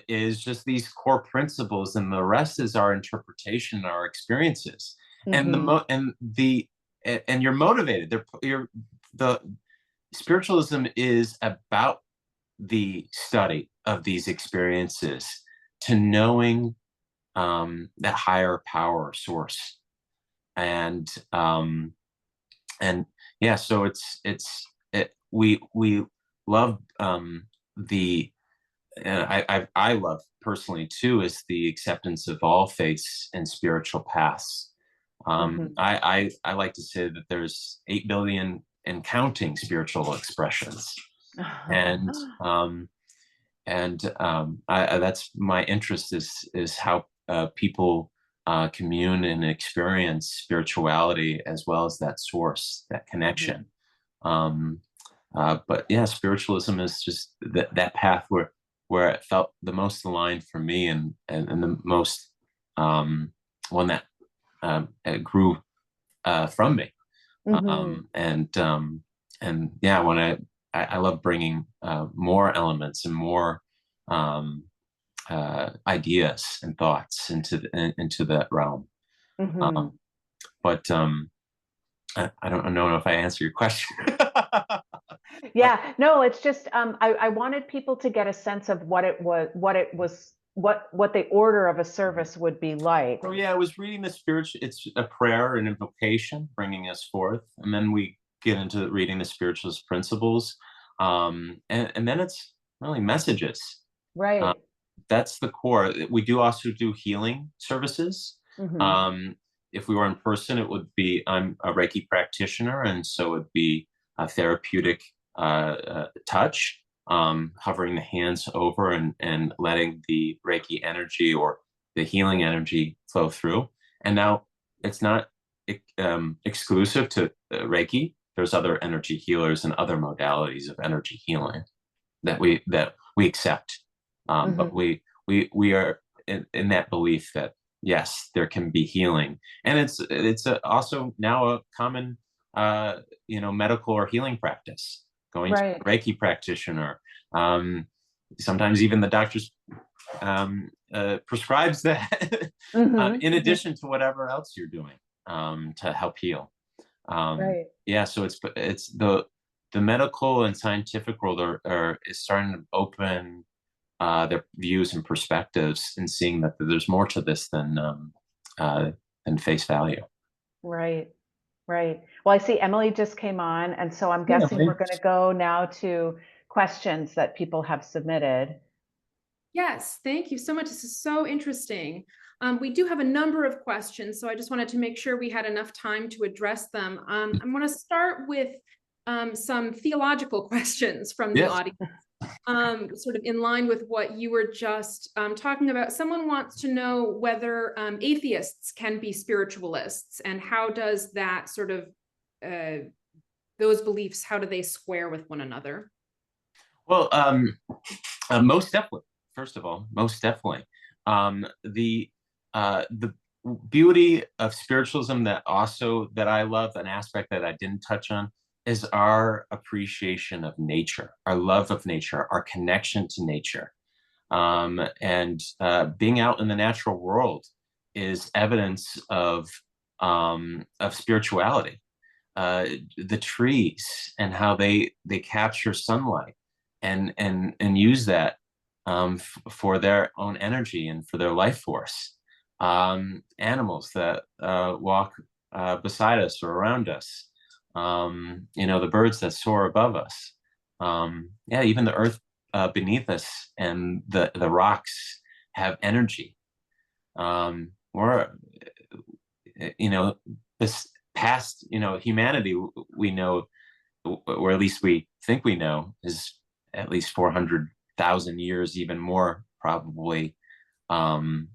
is just these core principles, and the rest is our interpretation, our experiences, and Hmm. and you're motivated. The spiritualism is about the study of these experiences to knowing that higher power source, and and yeah, so we love the I love personally too is the acceptance of all faiths and spiritual paths. Hmm. I like to say that there's 8 billion and counting spiritual expressions, and that's my interest is how people commune and experience spirituality as well as that source, that Hmm. connection. Um, but yeah, spiritualism is just that path where it felt the most aligned for me, and the most um, one that it grew from me. Hmm. And yeah, when I love bringing more elements and more um, ideas and thoughts into that realm. Um, Hmm. but I don't know if I answer your question. But Yeah, no, it's just I wanted people to get a sense of what the order of a service would be like. so yeah, I was reading the spiritual. It's a prayer and invocation, bringing us forth, and then we get into reading the spiritualist principles, and then it's really messages. Uh, Right. that's the core. We do also do healing services. Hmm. Um, if we were in person, it would be I'm a Reiki practitioner, and so it'd be a therapeutic touch, hovering the hands over and letting the Reiki energy or the healing energy flow through. And now it's not exclusive to Reiki. There's other energy healers and other modalities of energy healing that we accept. But Hmm. we are in that belief that yes, there can be healing, and also now a common medical or healing practice. Going to Right. a Reiki practitioner, sometimes even the doctors prescribes that Hmm. in Hmm. addition to whatever else you're doing to help heal. Right. Yeah, so it's the medical and scientific world is starting to open their views and perspectives, and seeing that there's more to this than face value. Right. Right. Well, I see Emily just came on, and so I'm Yeah, guessing we're going to go now to questions that people have submitted. Yes, thank you so much. This is so interesting. We do have a number of questions, so I just wanted to make sure we had enough time to address them. I'm going to start with some theological questions from the yes. audience, sort of in line with what you were just talking about. Someone wants to know whether atheists can be spiritualists, and how does that sort of those beliefs, how do they square with one another? Well, most definitely. First of all, most definitely. The beauty of spiritualism that I love, an aspect that I didn't touch on, is our appreciation of nature, our love of nature, our connection to nature. And being out in the natural world is evidence of spirituality. The trees and how they capture sunlight and use that for their own energy and for their life force. Animals that walk beside us or around us. The birds that soar above us. Yeah, even the earth beneath us and the rocks have energy. We're, this past, humanity, we know, or at least we think we know, is at least 400,000 years, even more probably. And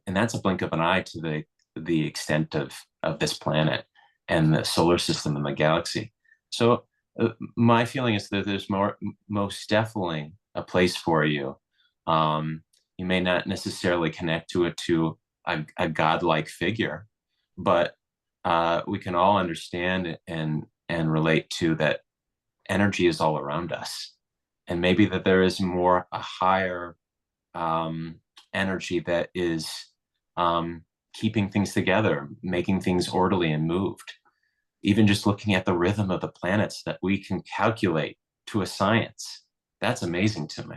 that's a blink of an eye to the extent of this planet and the solar system and the galaxy. So my feeling is that there's most definitely a place for you. You may not necessarily connect to a godlike figure, but we can all understand and relate to that energy is all around us. And maybe that there is a higher energy that is keeping things together, making things orderly and moved. Even just looking at the rhythm of the planets that we can calculate to a science, that's amazing to me.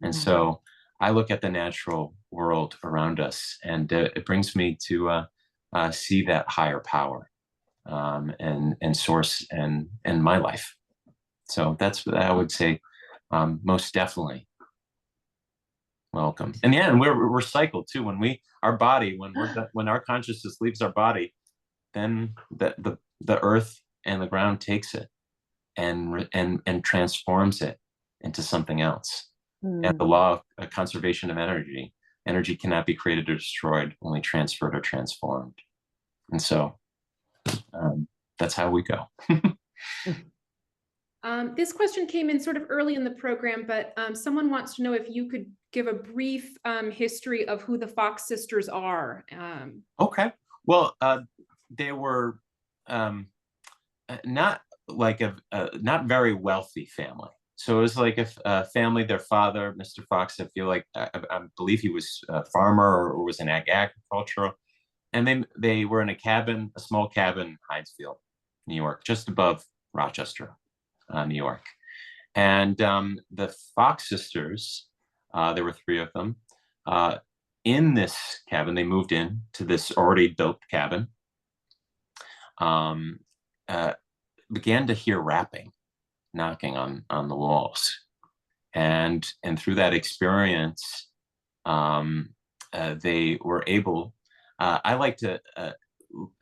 And so I look at the natural world around us, and it brings me to see that higher power and source and my life. So that's what I would say. Most definitely welcome. And yeah, and we're cycled too. When our consciousness leaves our body, then the earth and the ground takes it and transforms it into something else. And the law of conservation of energy cannot be created or destroyed, only transferred or transformed. And so that's how we go. This question came in sort of early in the program, but someone wants to know if you could give a brief history of who the Fox sisters are. Okay. Well, they were not like not very wealthy family. So it was like a family, their father, Mr. Fox, I feel like, I believe he was a farmer or was in agricultural. And they were in a small cabin in Hydesville, New York, just above Rochester, New York. And the Fox sisters, there were three of them, in this cabin. They moved in to this already built cabin, began to hear rapping, knocking on the walls. And through that experience, they were able, I like to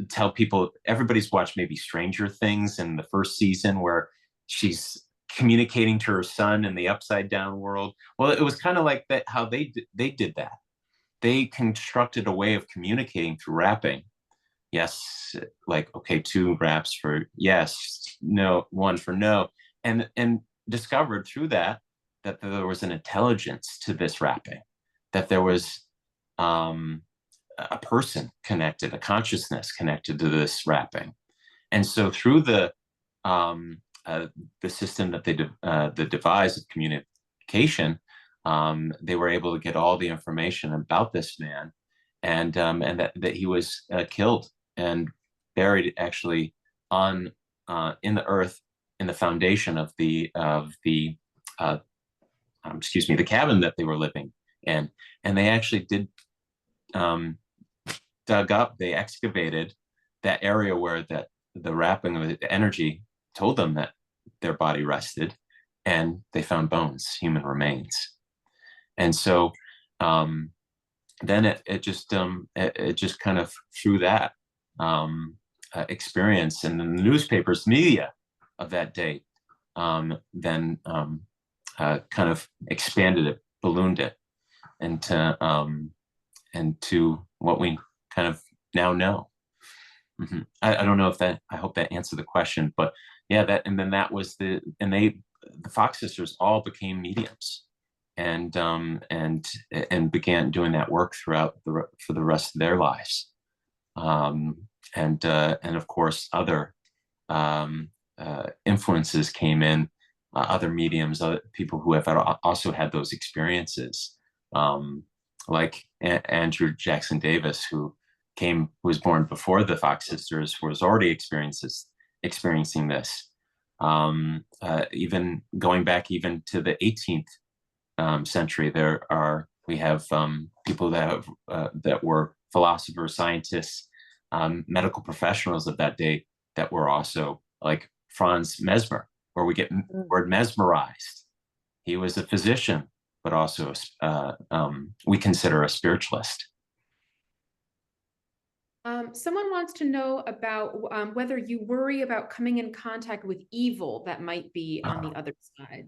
tell people, everybody's watched maybe Stranger Things in the first season where she's communicating to her son in the upside down world. Well, it was kind of like that, how they did that. They constructed a way of communicating through rapping. Yes, like, okay, 2 raps for yes, no, 1 for no. And discovered through that there was an intelligence to this rapping, that there was a person connected, a consciousness connected to this rapping. And so through the system that they devised of communication, they were able to get all the information about this man, and that he was killed and buried actually in the earth, in the foundation of the cabin that they were living in. And they actually did dug up, they excavated that area where the wrapping of the energy told them that their body rested, and they found bones, human remains. And so then it just kind of through that experience and the newspapers, media of that day, then kind of expanded it, ballooned it into what we kind of now know. I don't know if I hope that answered the question, but yeah, and then that was the Fox sisters all became mediums, and began doing that work throughout for the rest of their lives. And of course other influences came in, other mediums, other people who have also had those experiences, like Andrew Jackson Davis, who was born before the Fox sisters, was already experiencing this. Even going back even to the 18th century, we have people that were philosophers, scientists, medical professionals of that day that were also, like Franz Mesmer, where we get the word mesmerized. He was a physician, but also we consider a spiritualist. Someone wants to know about whether you worry about coming in contact with evil that might be on the other side.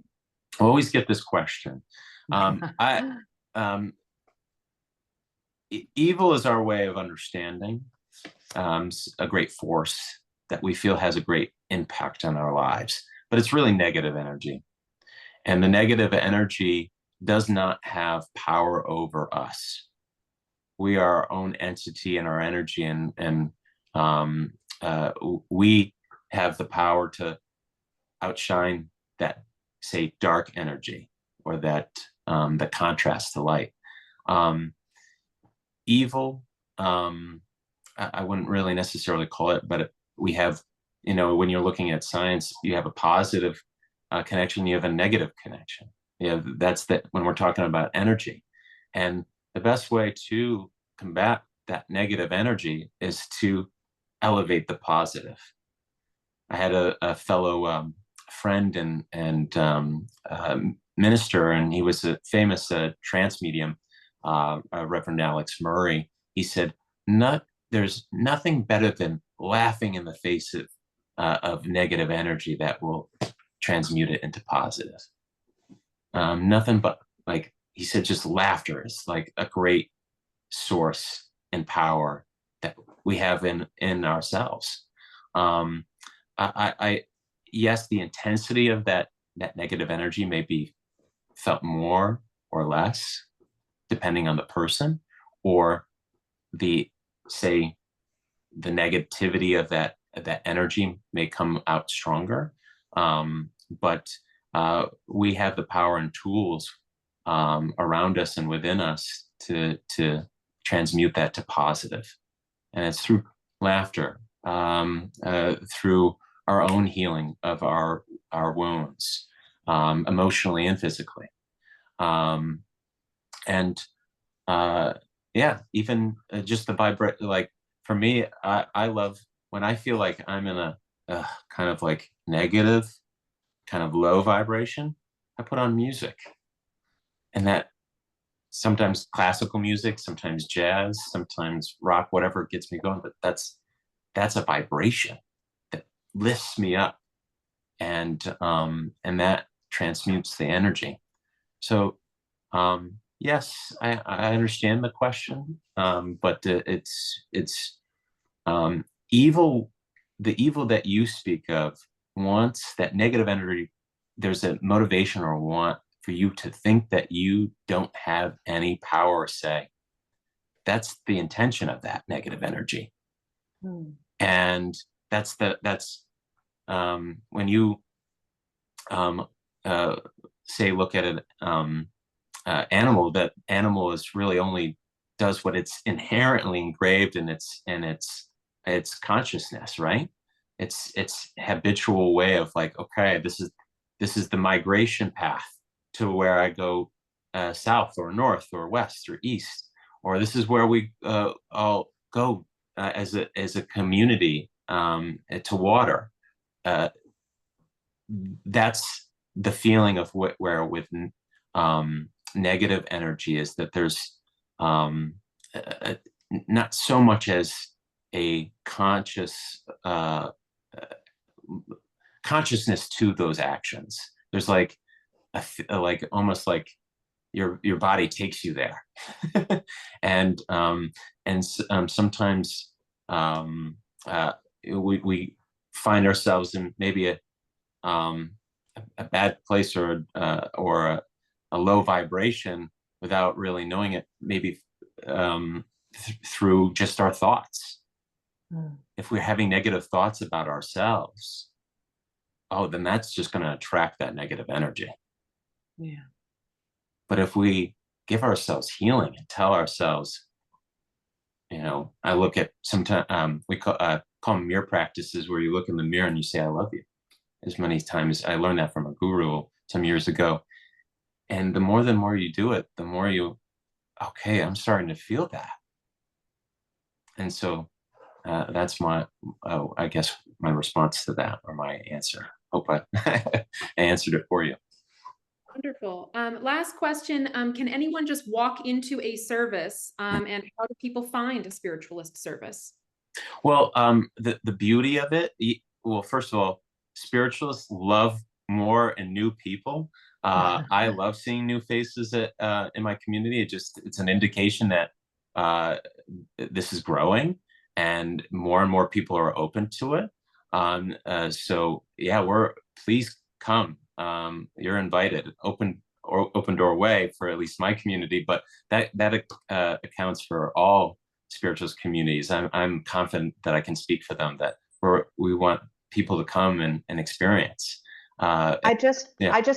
I always get this question. Evil is our way of understanding a great force that we feel has a great impact on our lives, but it's really negative energy. And the negative energy does not have power over us. We are our own entity and our energy, and we have the power to outshine that, say, dark energy, or that contrast to light. Evil, I wouldn't really necessarily call it, but we have, when you're looking at science, you have a positive connection, you have a negative connection. That's when we're talking about energy. And the best way to combat that negative energy is to elevate the positive. I had a fellow friend and minister, and he was a famous trance medium, Reverend Alex Murray. He said, there's nothing better than laughing in the face of negative energy that will transmute it into positive. Nothing but, like he said, just laughter is like a great source and power that we have in ourselves. Yes, the intensity of that negative energy may be felt more or less depending on the person, or the negativity of that energy may come out stronger. But we have the power and tools around us and within us to transmute that to positive. And it's through laughter, through our own healing of our wounds, emotionally and physically. Even just the vibrate, like for me, I love when I feel like I'm in a kind of like negative, kind of low vibration, I put on music. And that, sometimes classical music, sometimes jazz, sometimes rock, whatever gets me going, but that's a vibration that lifts me up, and that transmutes the energy. So yes, I understand the question, but it's evil. The evil that you speak of wants that negative energy. There's a motivation or want for you to think that you don't have any power or say. That's the intention of that negative energy. And that's when you say, look at an animal, that animal is really only does what it's inherently engraved in its consciousness, right? It's habitual way of like, okay, this is the migration path to where I go south or north or west or east, or this is where we all go as a community to water. That's the feeling of where with negative energy is, that there's not so much as a consciousness to those actions. There's like like almost like your body takes you there. and sometimes we find ourselves in maybe a bad place or a low vibration without really knowing it, maybe through just our thoughts. If we're having negative thoughts about ourselves, oh, then that's just going to attract that negative energy. Yeah. But if we give ourselves healing and tell ourselves, I look at sometimes we call them mirror practices, where you look in the mirror and you say, "I love you." As many times, I learned that from a guru some years ago. And the more you do it, the more okay, I'm starting to feel that. And so that's I guess my response to that, or my answer. Hope I answered it for you. Wonderful. Last question. Can anyone just walk into a service, and how do people find a spiritualist service? Well, the beauty of it, well, first of all, spiritualists love more and new people. I love seeing new faces in my community. It's an indication that this is growing and more people are open to it. So yeah, please come. You're invited. Open doorway for at least my community, but that accounts for all spiritualist communities. I'm confident that I can speak for them, that we want people to come and experience. I just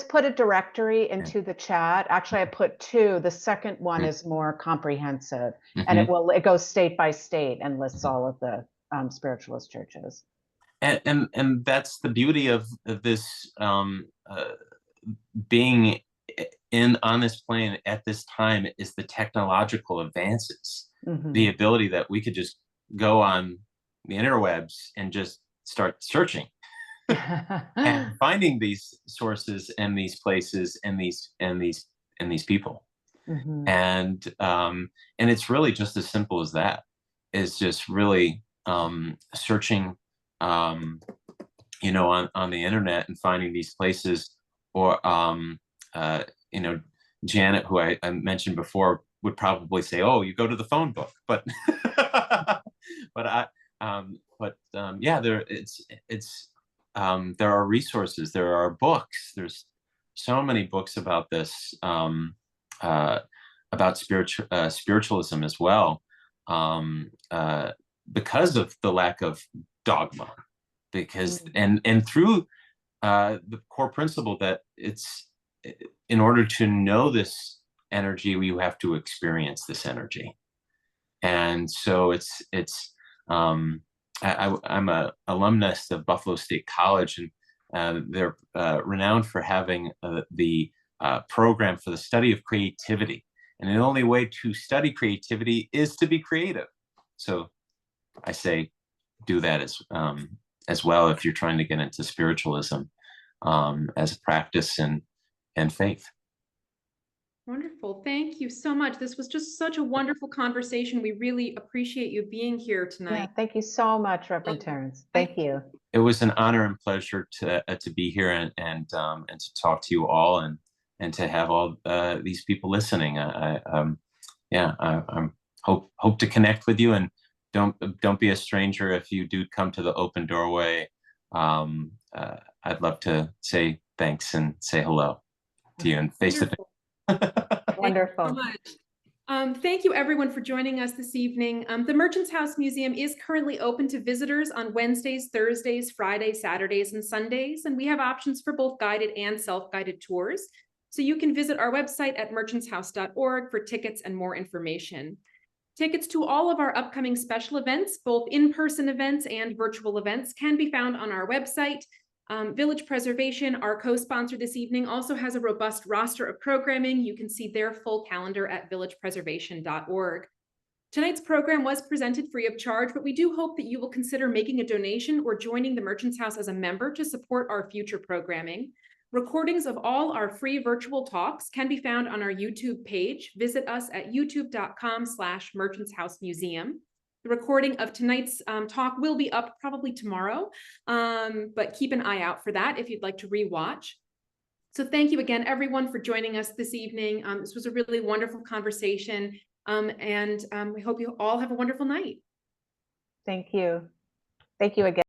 put a directory into the chat. Actually, I put two. The second one is more comprehensive, and it goes state by state and lists all of the spiritualist churches. And that's the beauty of this being on this plane at this time, is the technological advances, the ability that we could just go on the interwebs and just start searching and finding these sources and these places and these people. And it's really just as simple as that. Is just really searching on the internet and finding these places. Or Janet, who I mentioned before, would probably say, "Oh, you go to the phone book," but yeah, there are resources, there are books. There's so many books about this, about spiritualism as well, because of the lack of dogma, and through the core principle that in order to know this energy, we have to experience this energy. And so I'm a alumnus of Buffalo State College, and they're renowned for having the program for the study of creativity. And the only way to study creativity is to be creative. So I say, do that as well if you're trying to get into spiritualism as a practice and faith. Wonderful. Thank you so much. This was just such a wonderful conversation. We really appreciate you being here tonight. Yeah, thank you so much, Reverend Terence. Thank you. It was an honor and pleasure to be here and to talk to you all, and to have all these people listening. I hope to connect with you, and don't be a stranger if you do come to the open doorway. I'd love to say thanks and say hello to you and face to face. Wonderful. Thank you so much. Thank you everyone for joining us this evening. The Merchants House Museum is currently open to visitors on Wednesdays, Thursdays, Fridays, Saturdays, and Sundays, and we have options for both guided and self-guided tours. So you can visit our website at merchantshouse.org for tickets and more information. Tickets to all of our upcoming special events, both in-person events and virtual events, can be found on our website. Village Preservation, our co-sponsor this evening, also has a robust roster of programming. You can see their full calendar at villagepreservation.org. Tonight's program was presented free of charge, but we do hope that you will consider making a donation or joining the Merchants House as a member to support our future programming. Recordings of all our free virtual talks can be found on our YouTube page. Visit us at youtube.com/merchantshousemuseum. The recording of tonight's talk will be up probably tomorrow, but keep an eye out for that if you'd like to rewatch. So thank you again, everyone, for joining us this evening. This was a really wonderful conversation, and we hope you all have a wonderful night. Thank you. Thank you again.